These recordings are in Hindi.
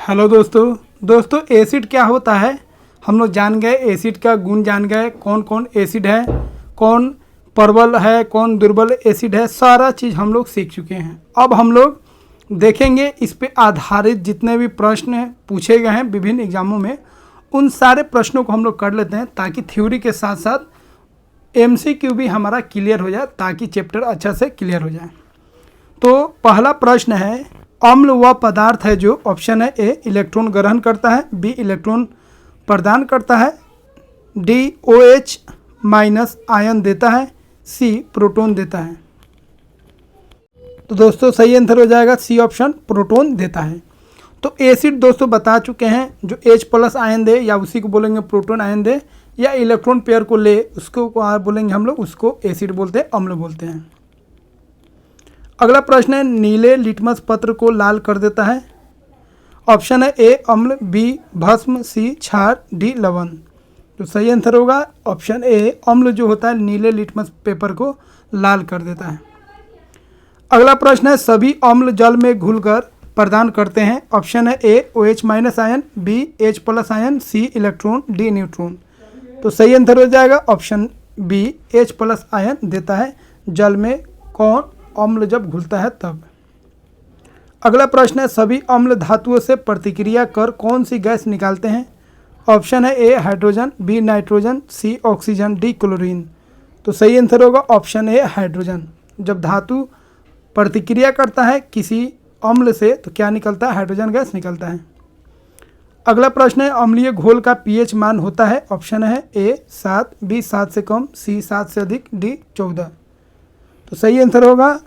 हेलो दोस्तों एसिड क्या होता है हम लोग जान गए। एसिड का गुण जान गए, कौन कौन एसिड है, कौन प्रबल है, कौन दुर्बल एसिड है, सारा चीज़ हम लोग सीख चुके हैं। अब हम लोग देखेंगे इस पे आधारित जितने भी प्रश्न पूछे गए हैं विभिन्न एग्जामों में, उन सारे प्रश्नों को हम लोग कर लेते हैं ताकि थ्योरी के साथ साथ एमसीक्यू भी हमारा क्लियर हो जाए, ताकि चैप्टर अच्छा से क्लियर हो जाए। तो पहला प्रश्न है, अम्ल वह पदार्थ है जो, ऑप्शन है ए इलेक्ट्रॉन ग्रहण करता है, बी इलेक्ट्रॉन प्रदान करता है, डी OH माइनस आयन देता है, सी प्रोटॉन देता है। तो दोस्तों सही आंसर हो जाएगा सी ऑप्शन, प्रोटॉन देता है। तो एसिड दोस्तों बता चुके हैं, जो H प्लस आयन दे या उसी को बोलेंगे प्रोटॉन आयन दे, या इलेक्ट्रॉन पेयर को ले उसको बोलेंगे हम लोग, उसको एसिड बोलते हैं, अम्ल बोलते हैं। अगला प्रश्न है, नीले लिटमस पत्र को लाल कर देता है, ऑप्शन है ए अम्ल, बी भस्म, सी क्षार, डी लवण। तो सही आंसर होगा ऑप्शन ए अम्ल, जो होता है नीले लिटमस पेपर को लाल कर देता है। अगला प्रश्न है, सभी अम्ल जल में घुलकर प्रदान करते हैं, ऑप्शन है A OH minus ion, B H plus ion, C electron, D neutron. तो सही आंसर हो जाएगा option B H plus ion देता है जल में, कौन अम्ल जब घुलता है तब। अगला प्रश्न है, सभी अम्ल धातुओं से प्रतिक्रिया कर कौन सी गैस निकालते हैं, ऑप्शन है ए हाइड्रोजन, बी नाइट्रोजन, सी ऑक्सीजन, डी क्लोरीन। तो सही आंसर होगा ऑप्शन ए हाइड्रोजन। जब धातु प्रतिक्रिया करता है किसी अम्ल से तो क्या निकलता है, हाइड्रोजन गैस निकलता है। अगला प्रश्न है, अम्लीय घोल का pH मान होता है, ऑप्शन है ए 7, बी 7 से कम, सी 7 से अधिक, डी 14। तो सही आंसर होगा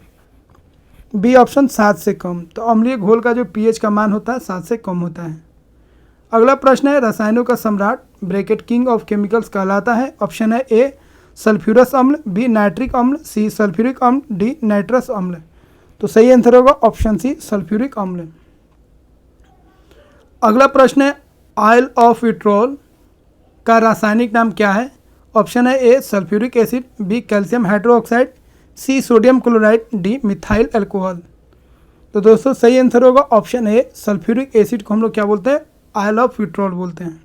बी ऑप्शन 7 से कम। तो अम्लीय घोल का जो pH का मान होता है 7 से कम होता है। अगला प्रश्न है, रसायनों का सम्राट ब्रैकेट किंग ऑफ केमिकल्स कहलाता है, ऑप्शन है ए सल्फ्यूरस अम्ल, बी नाइट्रिक अम्ल, सी सल्फ्यूरिक अम्ल, डी नाइट्रस अम्ल। तो सही आंसर होगा ऑप्शन सी सल्फ्यूरिक अम्ल। अगला प्रश्न है, ऑयल ऑफ विट्रोल का रासायनिक नाम क्या है, ऑप्शन है A sulphuric acid, B calcium hydroxide, C sodium chloride, D methyl alcohol. तो दोस्तों सही आंसर होगा ऑप्शन ए सल्फ्यूरिक एसिड को हम लोग क्या बोलते हैं, ऑयल ऑफ विट्रोल बोलते हैं।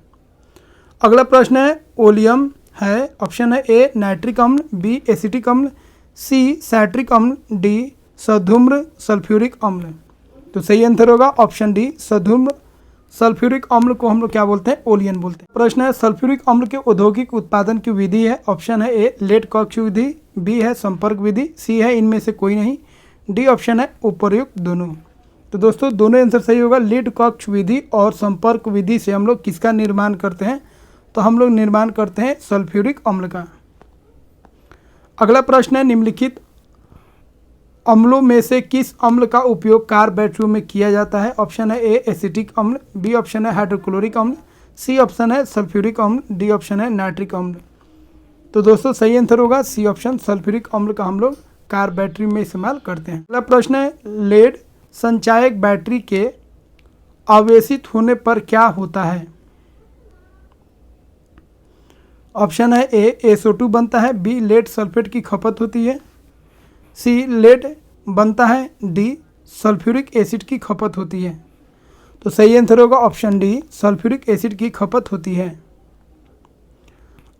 अगला प्रश्न है, ओलियम है, ऑप्शन है ए नाइट्रिक अम्ल, बी एसिटिक अम्ल, सी सैट्रिक अम्ल, डी सधूम्र सल्फ्यूरिक अम्ल। तो सही आंसर होगा ऑप्शन डी सधूम्र सल्फ्यूरिक अम्ल को हम लोग क्या बोलते हैं, ओलियन बोलते हैं। प्रश्न है, सल्फ्यूरिक अम्ल के औद्योगिक उत्पादन की विधि है, ऑप्शन है ए लेड कक्ष विधि, बी है संपर्क विधि, सी है इनमें से कोई नहीं, डी ऑप्शन है उपर्युक्त दोनों। तो दोस्तों दोनों आंसर सही होगा। लीड कक्ष विधि और संपर्क विधि से हम लोग किसका निर्माण करते हैं, तो हम लोग निर्माण करते हैं सल्फ्यूरिक अम्ल का। अगला प्रश्न है, निम्नलिखित अम्लों में से किस अम्ल का उपयोग कार बैटरियों में किया जाता है, ऑप्शन है ए एसिटिक अम्ल, बी ऑप्शन है हाइड्रोक्लोरिक अम्ल, सी ऑप्शन है सल्फ्यूरिक अम्ल, डी ऑप्शन है नाइट्रिक अम्ल। तो दोस्तों सही आंसर होगा सी ऑप्शन सल्फ्यूरिक अम्ल का हम लोग कार बैटरी में इस्तेमाल करते हैं। अगला प्रश्न है, लेड संचायक बैटरी के आवेशित होने पर क्या होता है, ऑप्शन है ए SO2 बनता है, बी लेड सल्फेट की खपत होती है, सी लेड बनता है, डी सल्फ्यूरिक एसिड की खपत होती है। तो सही आंसर होगा ऑप्शन डी सल्फ्यूरिक एसिड की खपत होती है।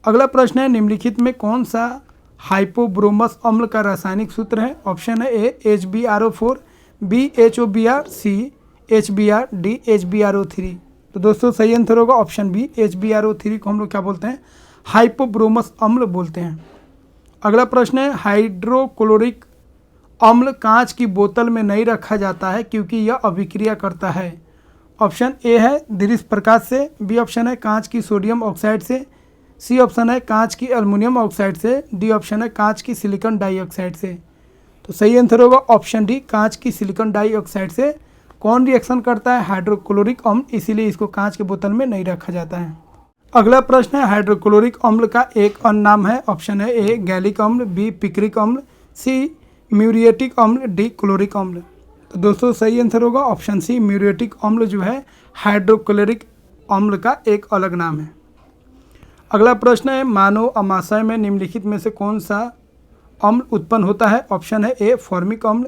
अगला प्रश्न है, निम्नलिखित में कौन सा हाइपोब्रोमस अम्ल का रासायनिक सूत्र है, ऑप्शन है ए HbRO4, बी HOBr, सी HBr, डी HbRO3। तो दोस्तों सही आंसर होगा ऑप्शन बी HbRO3 को हम लोग क्या बोलते हैं, हाइपोब्रोमस अम्ल बोलते हैं। अगला प्रश्न है, हाइड्रोक्लोरिक अम्ल कांच की बोतल में नहीं रखा जाता है क्योंकि यह अभिक्रिया करता है, ऑप्शन ए है दृश्य प्रकाश से, बी ऑप्शन है कांच की सोडियम ऑक्साइड से, सी ऑप्शन है कांच की एल्युमिनियम ऑक्साइड से, डी ऑप्शन है कांच की सिलिकॉन डाइऑक्साइड से। तो सही आंसर होगा ऑप्शन डी कांच की सिलिकॉन डाइऑक्साइड से कौन रिएक्शन करता है, हाइड्रोक्लोरिक अम्ल, इसीलिए इसको कांच के बोतल में नहीं रखा जाता है। अगला प्रश्न है, हाइड्रोक्लोरिक अम्ल का एक अन्य नाम है, ऑप्शन है ए गैलिक अम्ल, बी पिक्रिक अम्ल, सी म्यूरिएटिक अम्ल, डी क्लोरिक अम्ल। तो दोस्तों सही आंसर होगा ऑप्शन सी म्यूरिएटिक अम्ल जो है हाइड्रोक्लोरिक अम्ल का एक अलग नाम है। अगला प्रश्न है, मानव अमाशय में निम्नलिखित में से कौन सा अम्ल उत्पन्न होता है, ऑप्शन है ए फॉर्मिक अम्ल,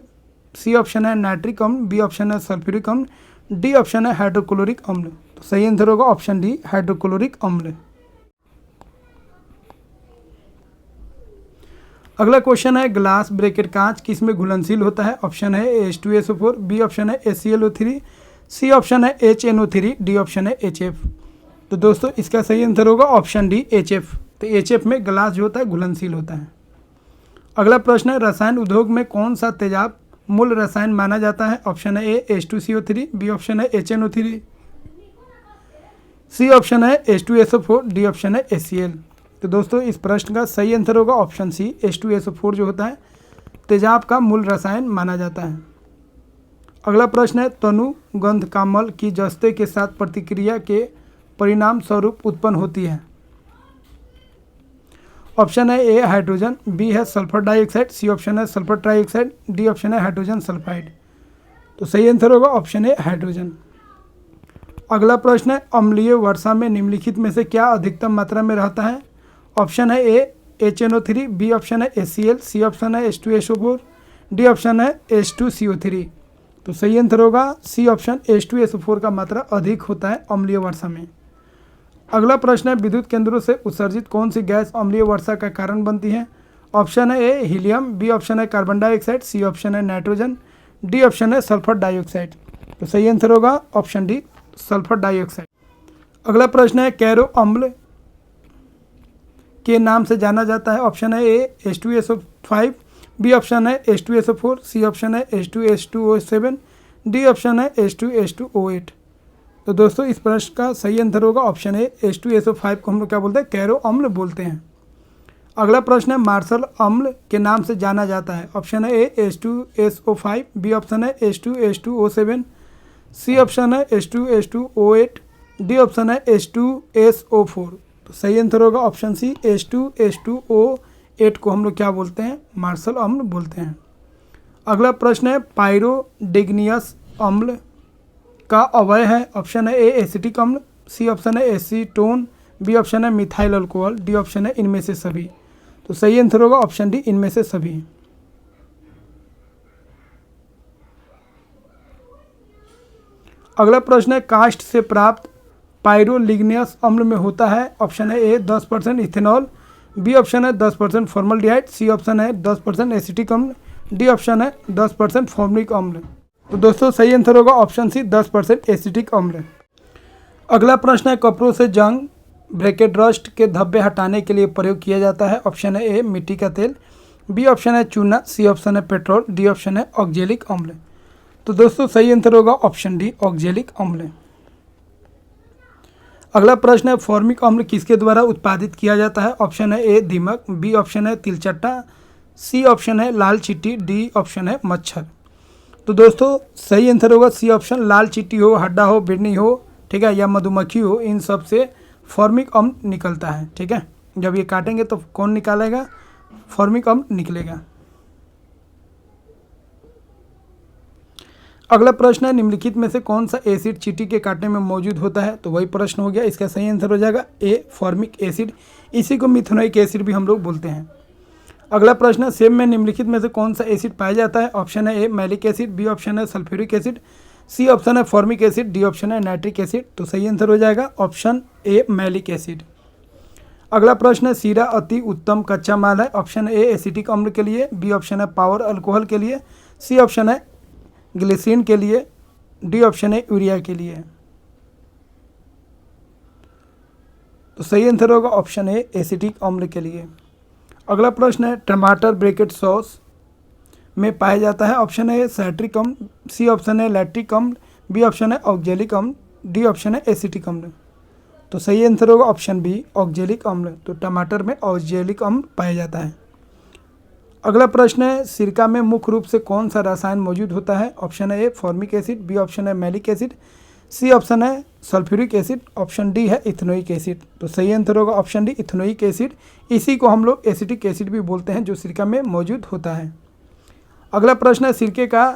सी ऑप्शन है नाइट्रिक अम्ल, बी ऑप्शन है सल्फ्यूरिक अम्ल, डी ऑप्शन है हाइड्रोक्लोरिक अम्ल। तो सही आंसर होगा ऑप्शन डी हाइड्रोक्लोरिक अम्ल। अगला क्वेश्चन है ग्लास ब्रैकेट कांच किस में घुलनशील होता है? ऑप्शन है H2SO4, बी ऑप्शन है HClO3, सी ऑप्शन है HNO3, डी ऑप्शन है HF। तो दोस्तों इसका सही आंसर होगा ऑप्शन डी HF। तो HF में ग्लास जो होता है घुलनशील होता है। अगला प्रश्न है रसायन उद्योग में कौन सा तेजाब मूल रसायन माना जाता है? ऑप्शन है H2CO3, बी ऑप्शन है HNO3, सी ऑप्शन है H2SO4, डी ऑप्शन है HCl। तो दोस्तों इस प्रश्न का सही आंसर होगा ऑप्शन सी H2SO4 जो होता है तेजाब का मूल रसायन माना जाता है। अगला प्रश्न है तनु गंध का मल की जस्ते के साथ प्रतिक्रिया के परिणाम स्वरूप उत्पन्न होती है? ऑप्शन है ए हाइड्रोजन, बी है सल्फर डाइऑक्साइड, सी ऑप्शन है सल्फर ट्राइऑक्साइड, डी ऑप्शन है हाइड्रोजन सल्फाइड। तो सही आंसर होगा ऑप्शन ए हाइड्रोजन। अगला प्रश्न है अम्लीय वर्षा में निम्नलिखित में से क्या अधिकतम मात्रा में रहता है? ऑप्शन है ए HNO3, बी ऑप्शन है HCl, सी ऑप्शन है H2SO4, डी ऑप्शन है H2CO3। तो सही आंसर होगा सी ऑप्शन H2SO4 का मात्रा अधिक होता है अम्लीय वर्षा में। अगला प्रश्न है विद्युत केंद्रों से उत्सर्जित कौन सी गैस अम्लीय वर्षा का कारण बनती है? ऑप्शन है ए हीलियम, बी ऑप्शन है कार्बन डाइऑक्साइड, सी ऑप्शन है नाइट्रोजन, डी ऑप्शन है सल्फर डाइऑक्साइड। तो सही आंसर होगा ऑप्शन डी सल्फर डाइऑक्साइड। अगला प्रश्न है कैरो अम्ल के नाम से जाना जाता है? ऑप्शन है ए H2SO5, बी ऑप्शन है H2SO4, सी ऑप्शन है H2H2O7, डी ऑप्शन है H2H2O8। तो दोस्तों इस प्रश्न का सही आंसर होगा ऑप्शन ए H2SO5 को हम लोग क्या बोलते हैं? कैरो अम्ल बोलते हैं। अगला प्रश्न है मार्शल अम्ल के नाम से जाना जाता है? ऑप्शन है ए H2SO5, बी ऑप्शन है H2H2O7, सी ऑप्शन है H2H2O8, डी ऑप्शन है H2SO4। तो सही आंसर होगा ऑप्शन सी H2H2O8 को हम लोग क्या बोलते हैं? मार्शल अम्ल बोलते हैं। अगला प्रश्न है पायरोडिग्नियस अम्ल का अवयव है? ऑप्शन है ए एसिटिक अम्ल, सी ऑप्शन है एसीटोन, बी ऑप्शन है मिथाइल अल्कोहल, डी ऑप्शन है इनमें से सभी। तो सही आंसर होगा ऑप्शन डी इनमें से सभी। अगला प्रश्न है काष्ठ से प्राप्त पायरोलिग्नियस अम्ल में होता है? ऑप्शन है ए 10% इथेनॉल, बी ऑप्शन है 10% फॉर्मल्डिहाइड, सी ऑप्शन है 10% एसिटिक अम्ल, डी ऑप्शन है 10% फॉर्मिक अम्ल। तो दोस्तों सही आंसर होगा ऑप्शन सी 10% एसिटिक अम्ल। अगला प्रश्न है कपड़ों से जंग ब्रैकेट रस्ट के धब्बे हटाने के लिए प्रयोग किया जाता है? ऑप्शन है ए मिट्टी का तेल, बी ऑप्शन है चूना, सी ऑप्शन है पेट्रोल, डी ऑप्शन है ऑक्जेलिक अम्ल। तो दोस्तों सही आंसर होगा ऑप्शन डी ऑक्जेलिक अम्ल। अगला प्रश्न है फॉर्मिक अम्ल किसके द्वारा उत्पादित किया जाता है? ऑप्शन है ए दीमक, बी ऑप्शन है तिलचट्टा, सी ऑप्शन है लाल चींटी, डी ऑप्शन है मच्छर। तो दोस्तों सही आंसर होगा सी ऑप्शन लाल चींटी हो, हड्डा हो, बिरनी हो, ठीक है, या मधुमक्खी हो, इन सब से फॉर्मिक अम्ल निकलता है। ठीक है, जब ये काटेंगे तो कौन निकालेगा? फॉर्मिक अम्ल निकलेगा। अगला प्रश्न है निम्नलिखित में से कौन सा एसिड चींटी के काटने में मौजूद होता है? तो वही प्रश्न हो गया, इसका सही आंसर हो जाएगा ए फॉर्मिक एसिड। इसी को मिथेनोइक एसिड भी हम लोग बोलते हैं। अगला प्रश्न है सेब में निम्नलिखित में से कौन सा एसिड पाया जाता है? ऑप्शन है ए मैलिक एसिड, बी ऑप्शन है सल्फ्यूरिक एसिड, सी ऑप्शन है फॉर्मिक एसिड, डी ऑप्शन है नाइट्रिक एसिड। तो सही आंसर हो जाएगा ऑप्शन ए मैलिक एसिड। अगला प्रश्न है सीरा अति उत्तम कच्चा माल है? ऑप्शन ए एसिटिक अम्ल के लिए, बी ऑप्शन है पावर अल्कोहल के लिए, सी ऑप्शन है ग्लिसरीन के लिए, डी ऑप्शन है यूरिया के लिए। तो सही आंसर होगा ऑप्शन ए एसिटिक अम्ल के लिए। अगला प्रश्न है टमाटर ब्रैकेट सॉस में पाया जाता है? ऑप्शन है साइट्रिक अम्ल, सी ऑप्शन है लैक्टिक अम्ल, बी ऑप्शन है ऑक्जेलिक अम्ल, डी ऑप्शन है एसिटिक अम्ल। तो सही आंसर होगा ऑप्शन बी ऑक्जेलिक अम्ल। तो टमाटर में ऑक्जेलिक अम्ल पाया जाता है। अगला प्रश्न है सिरका में मुख्य रूप से कौन सा रसायन मौजूद होता है? ऑप्शन है A formic acid, B option है मैलिक एसिड, सी ऑप्शन है सल्फ्यूरिक एसिड, ऑप्शन डी है इथेनोइक एसिड। तो सही आंसर होगा ऑप्शन डी इथेनोइक एसिड। इसी को हम लोग एसिटिक एसिड भी बोलते हैं जो सिरका में मौजूद होता है। अगला प्रश्न है सिरके का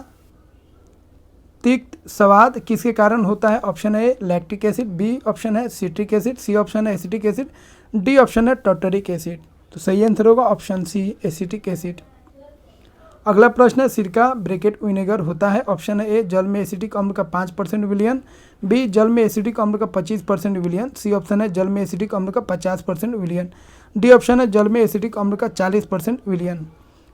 तिक्त स्वाद किसके कारण होता है? ऑप्शन है लैक्टिक एसिड, बी ऑप्शन है सिट्रिक एसिड, सी ऑप्शन है एसिटिक एसिड, डी ऑप्शन है टार्टरिक एसिड। तो सही आंसर होगा ऑप्शन सी एसिटिक एसिड। अगला प्रश्न है सिरका ब्रैकेट विनेगर होता है। ऑप्शन है ए जल में एसिटिक अम्ल का 5% विलयन, बी जल में एसिटिक अम्ल का 25% विलयन, सी ऑप्शन है जल में एसिटिक अम्ल का 50% विलयन, डी ऑप्शन है जल में एसिटिक अम्ल का 40% विलयन।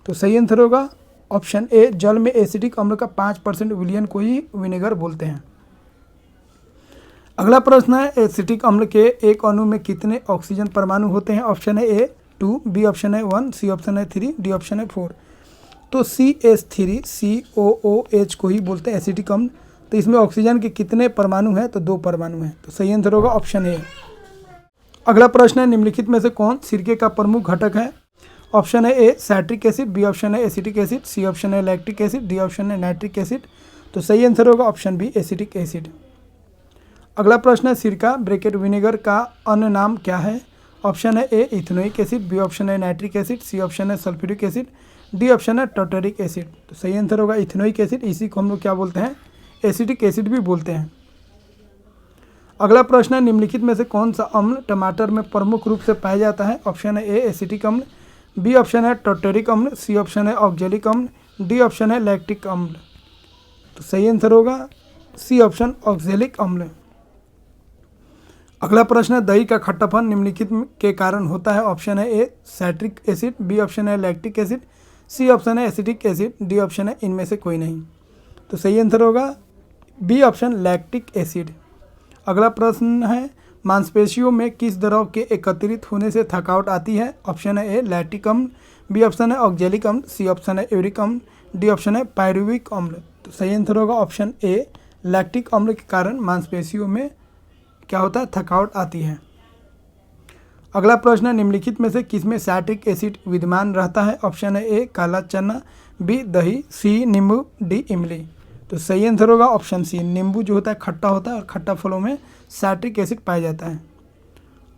तो सही आंसर होगा ऑप्शन ए जल में एसिटिक अम्ल का 5% विलयन को ही विनेगर बोलते हैं। अगला प्रश्न है एसिटिक अम्ल के एक अणु में कितने ऑक्सीजन परमाणु होते हैं। ऑप्शन है ए 2, बी ऑप्शन है 1, सी ऑप्शन है 3, डी ऑप्शन है 4। तो CH3 COOH को ही बोलते हैं एसिटिक अम्ल। तो इसमें ऑक्सीजन के कितने परमाणु हैं, तो 2 परमाणु हैं। तो सही आंसर होगा ऑप्शन ए। अगला प्रश्न है निम्नलिखित में से कौन सिरके का प्रमुख घटक है। ऑप्शन है ए साइट्रिक एसिड, बी ऑप्शन है एसिटिक एसिड, सी ऑप्शन है लैक्टिक एसिड, डी ऑप्शन है नाइट्रिक एसिड। तो सही आंसर होगा ऑप्शन बी एसिटिक एसिड। अगला प्रश्न है सिरका ब्रैकेट विनेगर का अन्य नाम क्या है। ऑप्शन है ए इथेनोइक एसिड, बी ऑप्शन है नाइट्रिक एसिड, सी ऑप्शन है सल्फ्यूरिक एसिड, डी ऑप्शन है टार्टरिक एसिड। तो सही आंसर होगा इथेनोइक एसिड। इसी को हम लोग क्या बोलते हैं, एसिटिक एसिड भी बोलते हैं। अगला प्रश्न है निम्नलिखित में से कौन सा अम्ल टमाटर में प्रमुख रूप से पाया जाता है। ऑप्शन है ए एसिटिक अम्ल, बी ऑप्शन है टार्टरिक अम्ल, सी ऑप्शन है ऑक्जेलिक अम्ल, डी ऑप्शन है लैक्टिक अम्ल। तो सही आंसर होगा सी ऑप्शन ऑक्जेलिक अम्ल। अगला प्रश्न है दही का खट्टापन निम्नलिखित के कारण होता है। ऑप्शन है ए साइट्रिक एसिड, बी ऑप्शन है लैक्टिक एसिड, सी ऑप्शन है एसिटिक एसिड, डी ऑप्शन है इनमें से कोई नहीं। तो सही आंसर होगा बी ऑप्शन लैक्टिक एसिड। अगला प्रश्न है मांसपेशियों में किस द्रव के एकत्रित होने से थकावट आती है। ऑप्शन है ए लैक्टिक अम्ल, बी ऑप्शन है ऑक्जेलिक अम्ल, सी ऑप्शन है यूरिक अम्ल, डी ऑप्शन है पायरुविक अम्ल। तो सही आंसर होगा ऑप्शन ए लैक्टिक अम्ल के कारण मांसपेशियों में क्या होता है, थकावट आती है। अगला प्रश्न है निम्नलिखित में से किसमें साइट्रिक एसिड विद्यमान रहता है। ऑप्शन है ए काला चना, बी दही, सी नींबू, डी इमली। तो सही आंसर होगा ऑप्शन सी। नींबू जो होता है खट्टा होता है और खट्टा फलों में साइट्रिक एसिड पाया जाता है।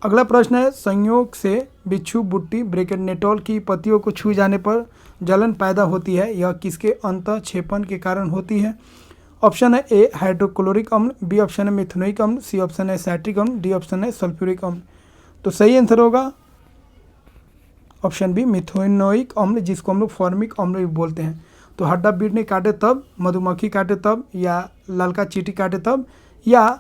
अगला प्रश्न है संयोग से बिच्छू बुट्टी ब्रैकेट नेटोल की पत्तियों को छू जाने पर जलन पैदा होती है, यह किसके अंतःक्षेपण के कारण होती है। ऑप्शन है ए हाइड्रोक्लोरिक अम्ल, बी ऑप्शन है मिथेनोइक अम्ल, सी ऑप्शन है साइट्रिक अम्ल, डी ऑप्शन है सल्फ्यूरिक अम्ल। तो सही आंसर होगा ऑप्शन बी मिथेनोइक अम्ल, जिसको हम लोग फॉर्मिक अम्ल भी बोलते हैं। तो हड्डा बीटने काटे तब, मधुमक्खी काटे तब, या ललका चींटी काटे तब, या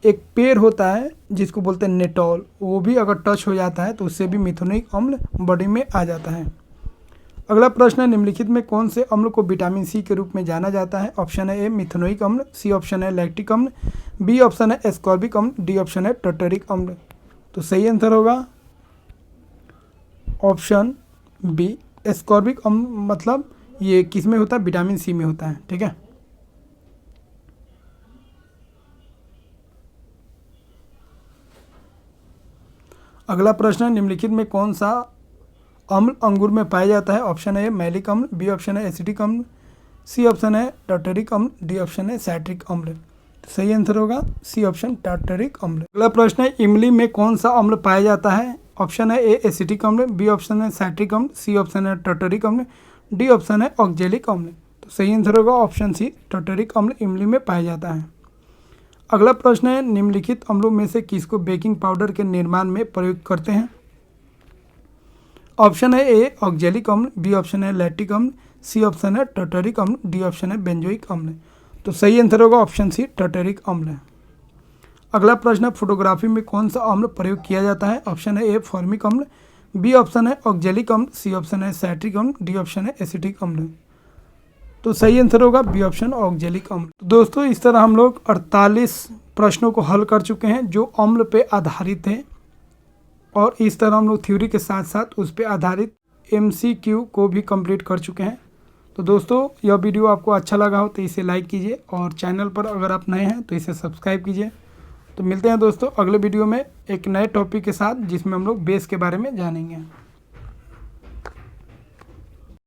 एक पेड़ होता है जिसको बोलते हैं नेटोल, वो भी अगर टच हो जाता है तो उससे भी मिथेनोइक अम्ल बॉडी में आ जाता है। अगला प्रश्न है निम्नलिखित में कौन से अम्ल को विटामिन सी के रूप में जाना जाता है। ऑप्शन है ए मिथेनोइक अम्ल, सी ऑप्शन है लैक्टिक अम्ल, बी ऑप्शन है एस्कॉर्बिक अम्ल, डी ऑप्शन है टार्टरिक अम्ल। तो सही आंसर होगा ऑप्शन बी एस्कॉर्बिक अम्ल। मतलब ये किस में होता है, विटामिन सी में होता है। ठीक है। अगला प्रश्न है निम्नलिखित में कौन सा अम्ल अंगूर में पाया जाता है। ऑप्शन है मैलिक अम्ल, बी ऑप्शन है एसिटिक अम्ल, सी ऑप्शन है टार्टरिक अम्ल, डी ऑप्शन है साइट्रिक अम्ल। तो सही आंसर होगा सी ऑप्शन टार्टरिक अम्ल। अगला प्रश्न है इमली में कौन सा अम्ल पाया जाता है। ऑप्शन है ए एसिटिक अम्ल, बी ऑप्शन है साइट्रिक अम्ल, सी ऑप्शन है टार्टरिक अम्ल, डी ऑप्शन है ऑक्जेलिक अम्ल। तो सही आंसर होगा ऑप्शन सी टार्टरिक अम्ल इमली में पाया जाता है। अगला प्रश्न है निम्नलिखित अम्लों में से किसको बेकिंग पाउडर के निर्माण में प्रयोग करते हैं। ऑप्शन है ए ऑक्जेलिक अम्ल, बी ऑप्शन है लैक्टिक अम्ल, सी ऑप्शन है टार्टरिक अम्ल, डी ऑप्शन है बेंजोइक अम्ल। तो सही आंसर होगा ऑप्शन सी टार्टरिक अम्ल। अगला प्रश्न है फोटोग्राफी में कौन सा अम्ल प्रयोग किया जाता है। ऑप्शन है ए फॉर्मिक अम्ल, बी ऑप्शन है ऑक्जेलिक अम्ल, सी ऑप्शन है साइट्रिक अम्ल, डी ऑप्शन है एसिटिक अम्ल। तो सही आंसर होगा बी ऑप्शन ऑक्जेलिक अम्ल। तो दोस्तों इस तरह हम लोग 48 प्रश्नों को हल कर चुके हैं जो अम्ल पे आधारित हैं, और इस तरह हम लोग थ्योरी के साथ साथ उस पर आधारित MCQ को भी कंप्लीट कर चुके हैं। तो दोस्तों यह वीडियो आपको अच्छा लगा हो तो इसे लाइक कीजिए, और चैनल पर अगर आप नए हैं तो इसे सब्सक्राइब कीजिए। तो मिलते हैं दोस्तों अगले वीडियो में एक नए टॉपिक के साथ, जिसमें हम लोग बेस के बारे में जानेंगे।